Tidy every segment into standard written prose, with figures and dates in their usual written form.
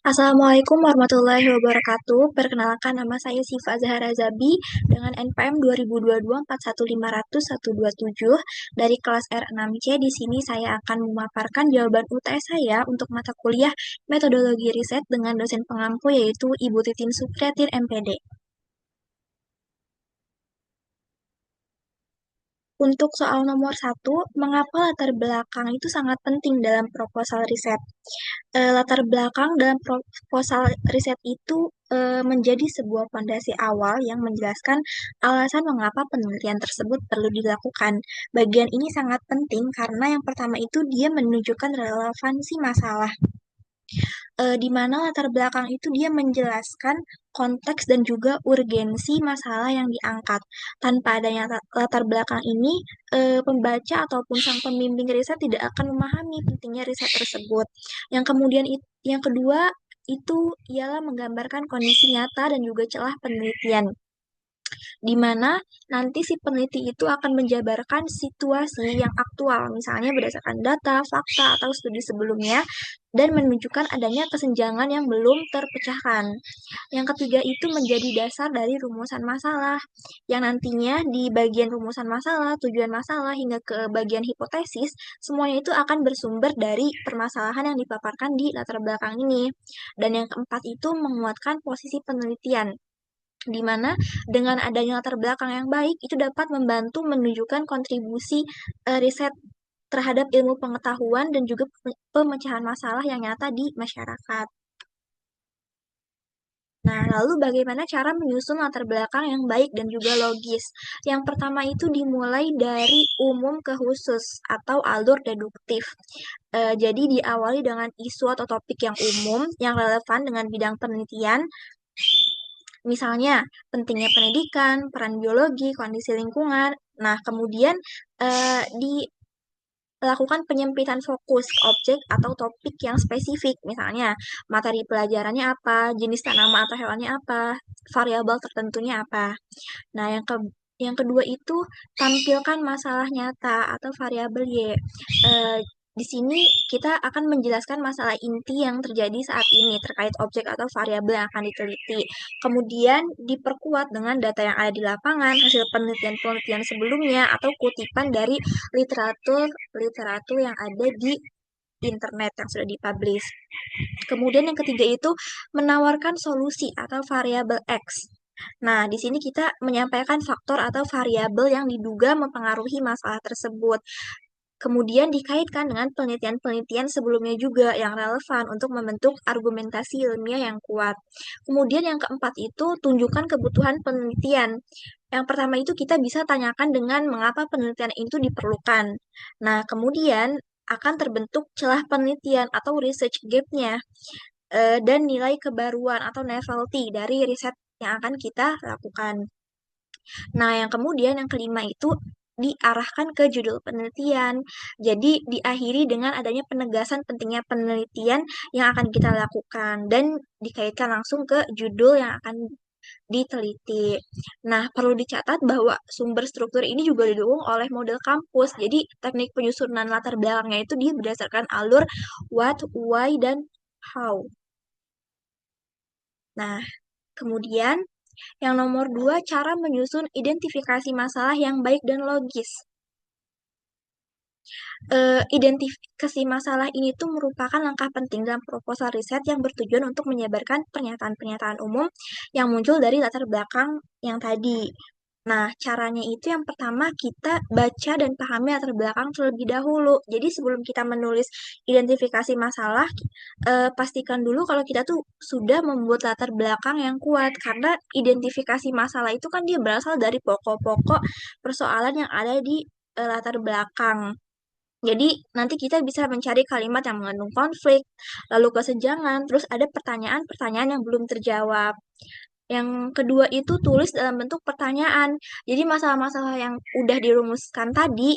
Assalamualaikum warahmatullahi wabarakatuh. Perkenalkan nama saya Sifa Zahra Zabi dengan NPM 2022 41500 127 dari kelas R6C. Di sini saya akan memaparkan jawaban UTS saya untuk mata kuliah Metodologi Riset dengan dosen pengampu yaitu Ibu Titin Supriyatin MPD. Untuk soal nomor satu, mengapa latar belakang itu sangat penting dalam proposal riset? Latar belakang dalam proposal riset itu menjadi sebuah fondasi awal yang menjelaskan alasan mengapa penelitian tersebut perlu dilakukan. Bagian ini sangat penting karena yang pertama itu dia menunjukkan relevansi masalah, di mana latar belakang itu dia menjelaskan konteks dan juga urgensi masalah yang diangkat. Tanpa adanya latar belakang ini, pembaca ataupun sang pembimbing riset tidak akan memahami pentingnya riset tersebut. Yang kedua itu ialah menggambarkan kondisi nyata dan juga celah penelitian, di mana nanti si peneliti itu akan menjabarkan situasi yang aktual, misalnya berdasarkan data, fakta, atau studi sebelumnya, dan menunjukkan adanya kesenjangan yang belum terpecahkan. Yang ketiga itu menjadi dasar dari rumusan masalah, yang nantinya di bagian rumusan masalah, tujuan masalah, hingga ke bagian hipotesis, semuanya itu akan bersumber dari permasalahan yang dipaparkan di latar belakang ini. Dan yang keempat itu menguatkan posisi penelitian, di mana dengan adanya latar belakang yang baik itu dapat membantu menunjukkan kontribusi riset terhadap ilmu pengetahuan dan juga pemecahan masalah yang nyata di masyarakat. Nah, lalu bagaimana cara menyusun latar belakang yang baik dan juga logis? Yang pertama itu dimulai dari umum ke khusus atau alur deduktif. Jadi diawali dengan isu atau topik yang umum yang relevan dengan bidang penelitian. Misalnya, pentingnya pendidikan, peran biologi, kondisi lingkungan. Nah, kemudian dilakukan penyempitan fokus ke objek atau topik yang spesifik. Misalnya, materi pelajarannya apa, jenis tanaman atau hewannya apa, variabel tertentunya apa. Nah, yang kedua itu tampilkan masalah nyata atau variabel Y. Eh, di sini kita akan menjelaskan masalah inti yang terjadi saat ini terkait objek atau variabel yang akan diteliti. Kemudian diperkuat dengan data yang ada di lapangan, hasil penelitian-penelitian sebelumnya, atau kutipan dari literatur yang ada di internet yang sudah dipublish. Kemudian yang ketiga itu menawarkan solusi atau variabel X. Nah, di sini kita menyampaikan faktor atau variabel yang diduga mempengaruhi masalah tersebut. Kemudian dikaitkan dengan penelitian-penelitian sebelumnya juga yang relevan untuk membentuk argumentasi ilmiah yang kuat. Kemudian yang keempat itu tunjukkan kebutuhan penelitian. Yang pertama itu kita bisa tanyakan dengan mengapa penelitian itu diperlukan. Nah, kemudian akan terbentuk celah penelitian atau research gap-nya, dan nilai kebaruan atau novelty dari riset yang akan kita lakukan. Nah, yang kemudian yang kelima itu diarahkan ke judul penelitian. Jadi diakhiri dengan adanya penegasan pentingnya penelitian yang akan kita lakukan dan dikaitkan langsung ke judul yang akan diteliti. Nah, perlu dicatat bahwa sumber struktur ini juga didukung oleh model kampus. Jadi teknik penyusunan latar belakangnya itu dia berdasarkan alur what, why, dan how. Nah, kemudian yang nomor dua, cara menyusun identifikasi masalah yang baik dan logis. Identifikasi masalah ini tuh merupakan langkah penting dalam proposal riset yang bertujuan untuk menyebarkan pernyataan-pernyataan umum yang muncul dari latar belakang yang tadi. Nah, caranya itu yang pertama kita baca dan pahami latar belakang terlebih dahulu. Jadi sebelum kita menulis identifikasi masalah, pastikan dulu kalau kita tuh sudah membuat latar belakang yang kuat. Karena identifikasi masalah itu kan dia berasal dari pokok-pokok persoalan yang ada di latar belakang. Jadi nanti kita bisa mencari kalimat yang mengandung konflik, lalu kesenjangan, terus ada pertanyaan-pertanyaan yang belum terjawab. Yang kedua itu tulis dalam bentuk pertanyaan. Jadi masalah-masalah yang udah dirumuskan tadi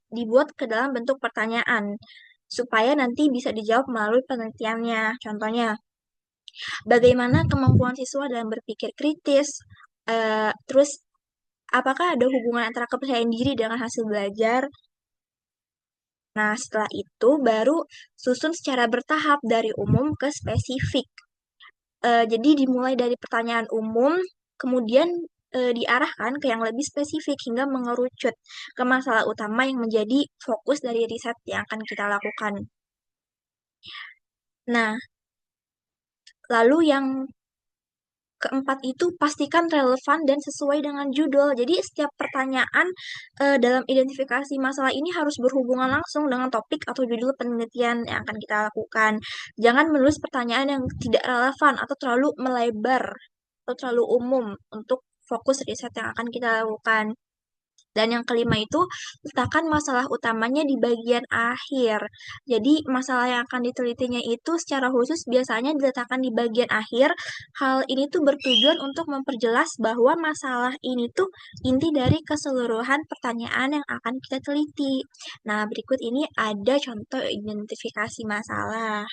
dibuat ke dalam bentuk pertanyaan supaya nanti bisa dijawab melalui penelitiannya. Contohnya, bagaimana kemampuan siswa dalam berpikir kritis? Terus apakah ada hubungan antara kepercayaan diri dengan hasil belajar? Nah, setelah itu baru susun secara bertahap dari umum ke spesifik. Jadi dimulai dari pertanyaan umum, kemudian diarahkan ke yang lebih spesifik hingga mengerucut ke masalah utama yang menjadi fokus dari riset yang akan kita lakukan. Nah, lalu yang keempat itu pastikan relevan dan sesuai dengan judul. Jadi setiap pertanyaan dalam identifikasi masalah ini harus berhubungan langsung dengan topik atau judul penelitian yang akan kita lakukan. Jangan menulis pertanyaan yang tidak relevan atau terlalu melebar atau terlalu umum untuk fokus riset yang akan kita lakukan. Dan yang kelima itu, letakkan masalah utamanya di bagian akhir. Jadi, masalah yang akan ditelitinya itu secara khusus biasanya diletakkan di bagian akhir. Hal ini tuh bertujuan untuk memperjelas bahwa masalah ini tuh inti dari keseluruhan pertanyaan yang akan kita teliti. Nah, berikut ini ada contoh identifikasi masalah.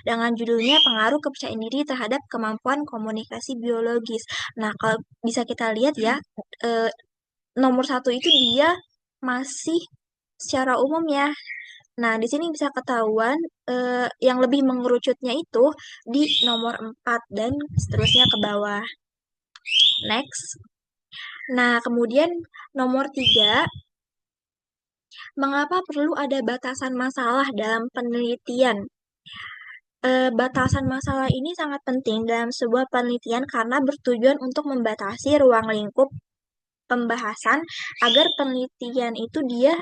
Dengan judulnya pengaruh kepercayaan diri terhadap kemampuan komunikasi biologis. Nah, kalau bisa kita lihat ya, eh, nomor satu itu dia masih secara umum ya. Nah, di sini bisa ketahuan yang lebih mengerucutnya itu di nomor 4 dan seterusnya ke bawah. Next. Nah, kemudian nomor 3, mengapa perlu ada batasan masalah dalam penelitian? Batasan masalah ini sangat penting dalam sebuah penelitian karena bertujuan untuk membatasi ruang lingkup pembahasan agar penelitian itu dia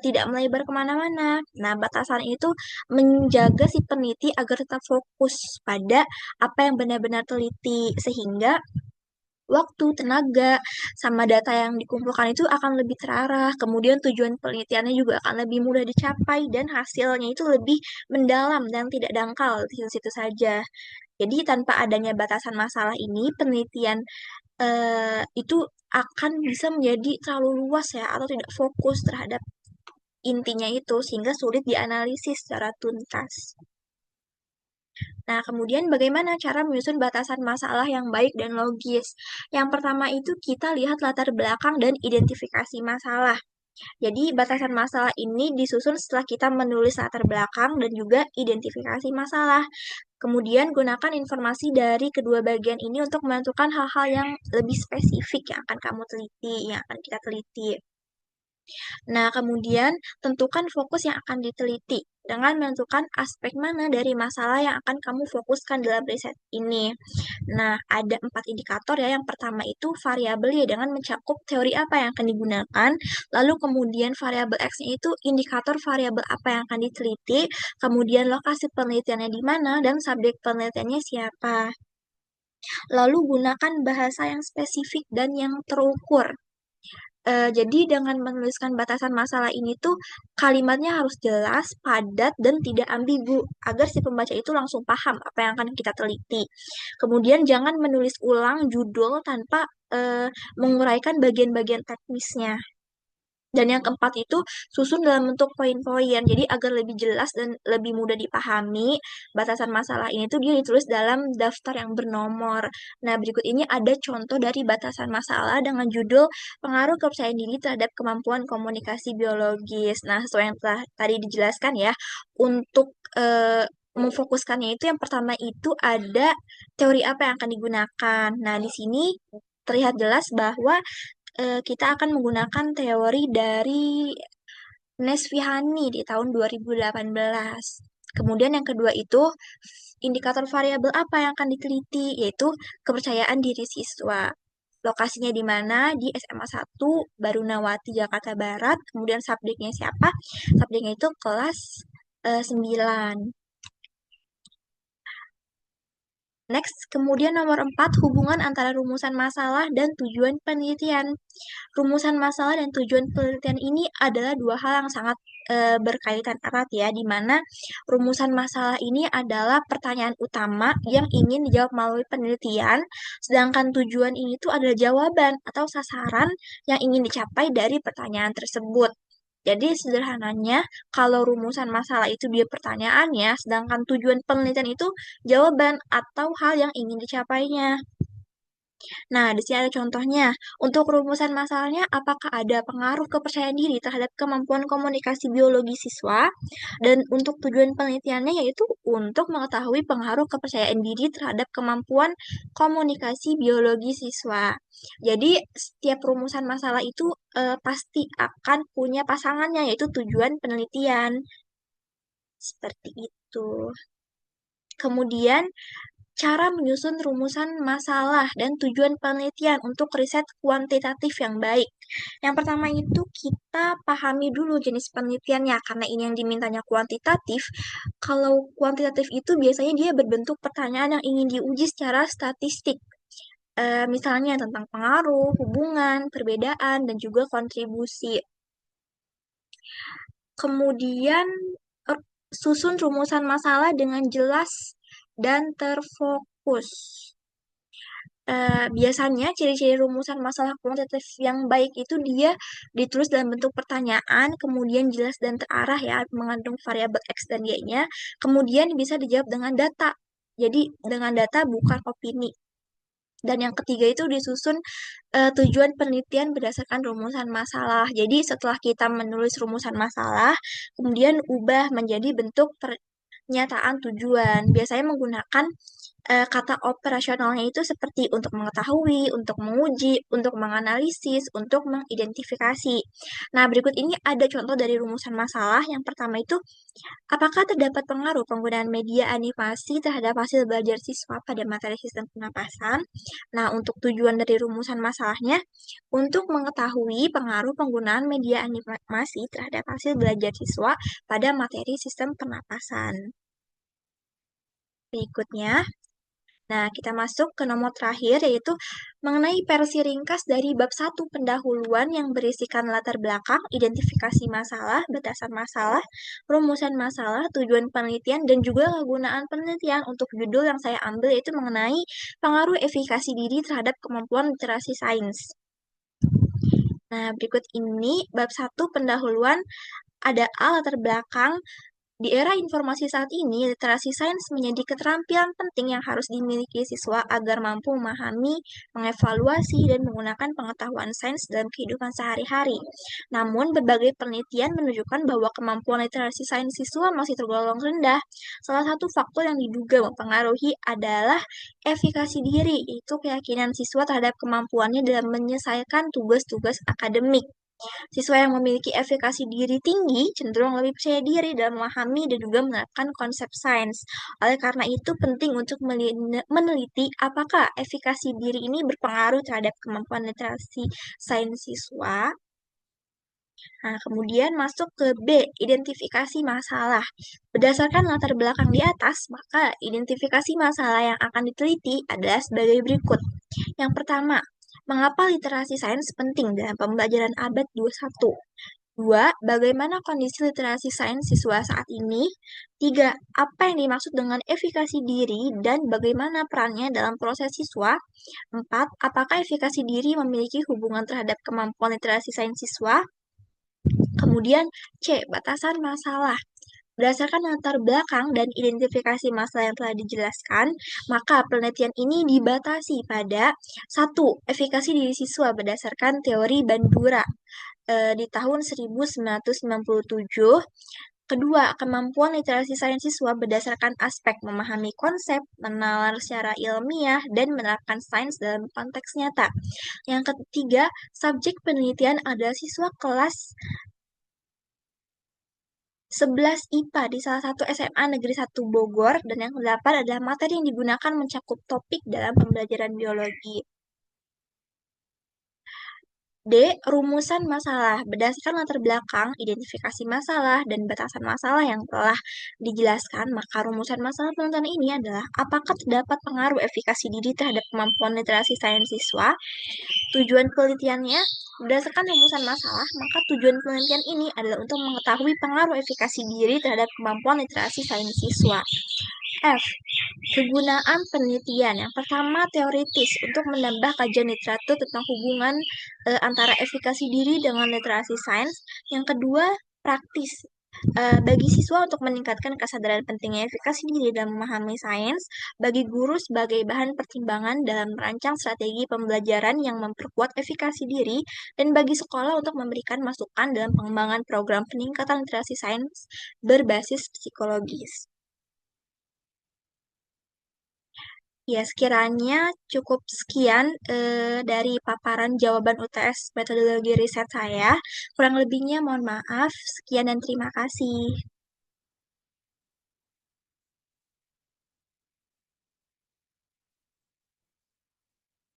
tidak melebar kemana-mana. Nah, batasan itu menjaga si peneliti agar tetap fokus pada apa yang benar-benar teliti, sehingga waktu, tenaga, sama data yang dikumpulkan itu akan lebih terarah. Kemudian tujuan penelitiannya juga akan lebih mudah dicapai dan hasilnya itu lebih mendalam dan tidak dangkal di situ-situ saja. Jadi tanpa adanya batasan masalah ini, penelitian itu akan bisa menjadi terlalu luas ya atau tidak fokus terhadap intinya itu sehingga sulit dianalisis secara tuntas. Nah, kemudian bagaimana cara menyusun batasan masalah yang baik dan logis? Yang pertama itu kita lihat latar belakang dan identifikasi masalah. Jadi, batasan masalah ini disusun setelah kita menulis latar belakang dan juga identifikasi masalah. Kemudian gunakan informasi dari kedua bagian ini untuk menentukan hal-hal yang lebih spesifik yang akan kamu teliti, yang akan kita teliti. Nah, kemudian tentukan fokus yang akan diteliti dengan menentukan aspek mana dari masalah yang akan kamu fokuskan dalam riset ini. Nah, ada 4 indikator ya. Yang pertama itu variabel ya dengan mencakup teori apa yang akan digunakan. Lalu kemudian variabel X-nya itu indikator variabel apa yang akan diteliti. Kemudian lokasi penelitiannya di mana dan subjek penelitiannya siapa. Lalu gunakan bahasa yang spesifik dan yang terukur. Jadi dengan menuliskan batasan masalah ini tuh kalimatnya harus jelas, padat, dan tidak ambigu agar si pembaca itu langsung paham apa yang akan kita teliti. Kemudian jangan menulis ulang judul tanpa menguraikan bagian-bagian teknisnya. Dan yang keempat itu susun dalam bentuk poin-poin. Jadi agar lebih jelas dan lebih mudah dipahami, batasan masalah ini tuh dia ditulis dalam daftar yang bernomor. Nah, berikut ini ada contoh dari batasan masalah dengan judul pengaruh kepercayaan diri terhadap kemampuan komunikasi biologis. Nah, sesuai yang telah tadi dijelaskan ya, untuk memfokuskannya itu yang pertama itu ada teori apa yang akan digunakan. Nah, di sini terlihat jelas bahwa kita akan menggunakan teori dari Nesvihani di tahun 2018. Kemudian yang kedua itu indikator variabel apa yang akan diteliti, yaitu kepercayaan diri siswa. Lokasinya di mana? Di SMA 1 Barunawati, Jakarta Barat. Kemudian subjeknya siapa? Subjeknya itu kelas 9. Next, kemudian nomor 4, hubungan antara rumusan masalah dan tujuan penelitian. Rumusan masalah dan tujuan penelitian ini adalah dua hal yang sangat berkaitan erat ya, di mana rumusan masalah ini adalah pertanyaan utama yang ingin dijawab melalui penelitian, sedangkan tujuan ini tuh adalah jawaban atau sasaran yang ingin dicapai dari pertanyaan tersebut. Jadi sederhananya, kalau rumusan masalah itu dia pertanyaannya, sedangkan tujuan penelitian itu jawaban atau hal yang ingin dicapainya. Nah, di sini ada contohnya. Untuk rumusan masalahnya, apakah ada pengaruh kepercayaan diri terhadap kemampuan komunikasi biologi siswa? Dan untuk tujuan penelitiannya yaitu untuk mengetahui pengaruh kepercayaan diri terhadap kemampuan komunikasi biologi siswa. Jadi, setiap rumusan masalah itu pasti akan punya pasangannya, yaitu tujuan penelitian. Seperti itu. Kemudian, cara menyusun rumusan masalah dan tujuan penelitian untuk riset kuantitatif yang baik. Yang pertama itu kita pahami dulu jenis penelitiannya, karena ini yang dimintanya kuantitatif. Kalau kuantitatif itu biasanya dia berbentuk pertanyaan yang ingin diuji secara statistik. Misalnya tentang pengaruh, hubungan, perbedaan, dan juga kontribusi. Kemudian eh, susun rumusan masalah dengan jelas dan terfokus. Biasanya ciri-ciri rumusan masalah kuantitatif yang baik itu dia ditulis dalam bentuk pertanyaan, kemudian jelas dan terarah ya, mengandung variabel X dan Y-nya, kemudian bisa dijawab dengan data. Jadi dengan data bukan opini. Dan yang ketiga itu disusun tujuan penelitian berdasarkan rumusan masalah. Jadi setelah kita menulis rumusan masalah, kemudian ubah menjadi bentuk pernyataan tujuan. Biasanya menggunakan kata operasionalnya itu seperti untuk mengetahui, untuk menguji, untuk menganalisis, untuk mengidentifikasi. Nah, berikut ini ada contoh dari rumusan masalah. Yang pertama itu, apakah terdapat pengaruh penggunaan media animasi terhadap hasil belajar siswa pada materi sistem penapasan? Nah, untuk tujuan dari rumusan masalahnya, untuk mengetahui pengaruh penggunaan media animasi terhadap hasil belajar siswa pada materi sistem pernapasan. Berikutnya, nah, kita masuk ke nomor terakhir, yaitu mengenai versi ringkas dari bab 1 pendahuluan yang berisikan latar belakang, identifikasi masalah, batasan masalah, rumusan masalah, tujuan penelitian, dan juga kegunaan penelitian. Untuk judul yang saya ambil yaitu mengenai pengaruh efikasi diri terhadap kemampuan literasi sains. Nah, berikut ini bab 1 pendahuluan ada latar belakang. Di era informasi saat ini, literasi sains menjadi keterampilan penting yang harus dimiliki siswa agar mampu memahami, mengevaluasi, dan menggunakan pengetahuan sains dalam kehidupan sehari-hari. Namun, berbagai penelitian menunjukkan bahwa kemampuan literasi sains siswa masih tergolong rendah. Salah satu faktor yang diduga mempengaruhi adalah efikasi diri, yaitu keyakinan siswa terhadap kemampuannya dalam menyelesaikan tugas-tugas akademik. Siswa yang memiliki efikasi diri tinggi cenderung lebih percaya diri dalam memahami dan juga menerapkan konsep sains. Oleh karena itu, penting untuk meneliti apakah efikasi diri ini berpengaruh terhadap kemampuan literasi sains siswa. Nah, kemudian masuk ke B, identifikasi masalah. Berdasarkan latar belakang di atas, maka identifikasi masalah yang akan diteliti adalah sebagai berikut. Yang pertama, mengapa literasi sains penting dalam pembelajaran abad 21? 2. Bagaimana kondisi literasi sains siswa saat ini? 3. Apa yang dimaksud dengan efikasi diri dan bagaimana perannya dalam proses siswa? 4. Apakah efikasi diri memiliki hubungan terhadap kemampuan literasi sains siswa? Kemudian C. Batasan masalah. Berdasarkan latar belakang dan identifikasi masalah yang telah dijelaskan, maka penelitian ini dibatasi pada 1. Efikasi diri siswa berdasarkan teori Bandura di tahun 1997. Kedua, kemampuan literasi sains siswa berdasarkan aspek memahami konsep, menalar secara ilmiah, dan menerapkan sains dalam konteks nyata. Yang ketiga, subjek penelitian adalah siswa kelas 11 IPA di salah satu SMA Negeri 1 Bogor, dan yang kedelapan adalah materi yang digunakan mencakup topik dalam pembelajaran biologi. D. Rumusan masalah. Berdasarkan latar belakang, identifikasi masalah, dan batasan masalah yang telah dijelaskan, maka rumusan masalah penelitian ini adalah apakah terdapat pengaruh efikasi diri terhadap kemampuan literasi sains siswa. Tujuan penelitiannya, berdasarkan rumusan masalah, maka tujuan penelitian ini adalah untuk mengetahui pengaruh efikasi diri terhadap kemampuan literasi sains siswa. F. Kegunaan penelitian. Yang pertama, teoritis untuk menambah kajian literatur tentang hubungan antara efikasi diri dengan literasi sains. Yang kedua, praktis Bagi siswa untuk meningkatkan kesadaran pentingnya efikasi diri dalam memahami sains, bagi guru sebagai bahan pertimbangan dalam merancang strategi pembelajaran yang memperkuat efikasi diri, dan bagi sekolah untuk memberikan masukan dalam pengembangan program peningkatan literasi sains berbasis psikologis. Ya, sekiranya cukup sekian dari paparan jawaban UTS metodologi riset saya. Kurang lebihnya mohon maaf. Sekian dan terima kasih.